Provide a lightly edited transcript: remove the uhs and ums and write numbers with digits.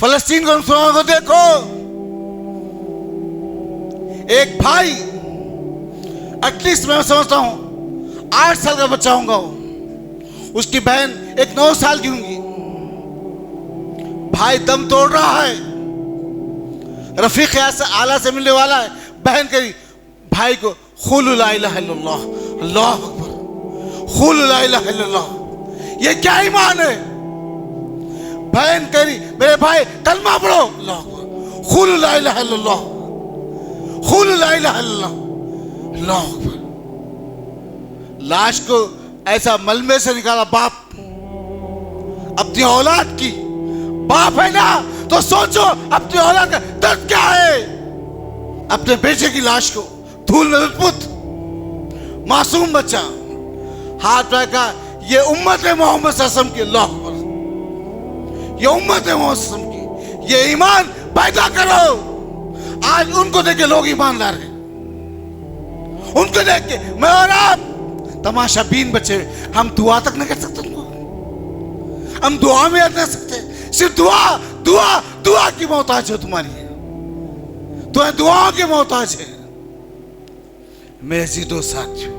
फलस्तीन को मुसलमानों को देखो, एक भाई एटलीस्ट मैं समझता हूं 8 साल का बच्चा होगा, उसकी बहन एक 9 साल की होंगी। भाई दम तोड़ रहा है, रफीक आला से मिलने वाला है, बहन करी भाई को खुल ला इलाहा इल्लल्लाह, अल्लाह अकबर, खुल ला इलाहा इल्लल्लाह। ये क्या ईमान है? बहन करी मेरे भाई कलमा पढ़ो, अल्लाह अकबर, खुल ला इलाहा इल्लल्लाह, खुल ला इलाहा इल्लल्लाह, अल्लाह अकबर। लाश को ऐसा मलबे से निकाला बाप अपनी औलाद की। बाप है ना तो सोचो अपनी औलाद का दर्द क्या है। अपने बेटे की लाश को धूल में लुटपुट, मासूम बच्चा हाथ का, ये उम्मत है मोहम्मद सल्लल्लाहु अलैहि वसल्लम की, अल्लाह अकबर, ये उम्मत है मोहम्मद सल्लल्लाहु अलैहि वसल्लम की। ये ईमान पैदा करो। आज उनको देख के लोग ईमान ला रहे, उनको देख के मैं और आप तमाशा बीन बच्चे, हम दुआ तक नहीं कर सकते उनको, हम दुआ में याद नहीं सकते। सिर्फ दुआ दुआ दुआ की मोहताज हो तुम्हारी, तुम्हें दुआओं की मोहताज है। मेरे जी दो साथियों,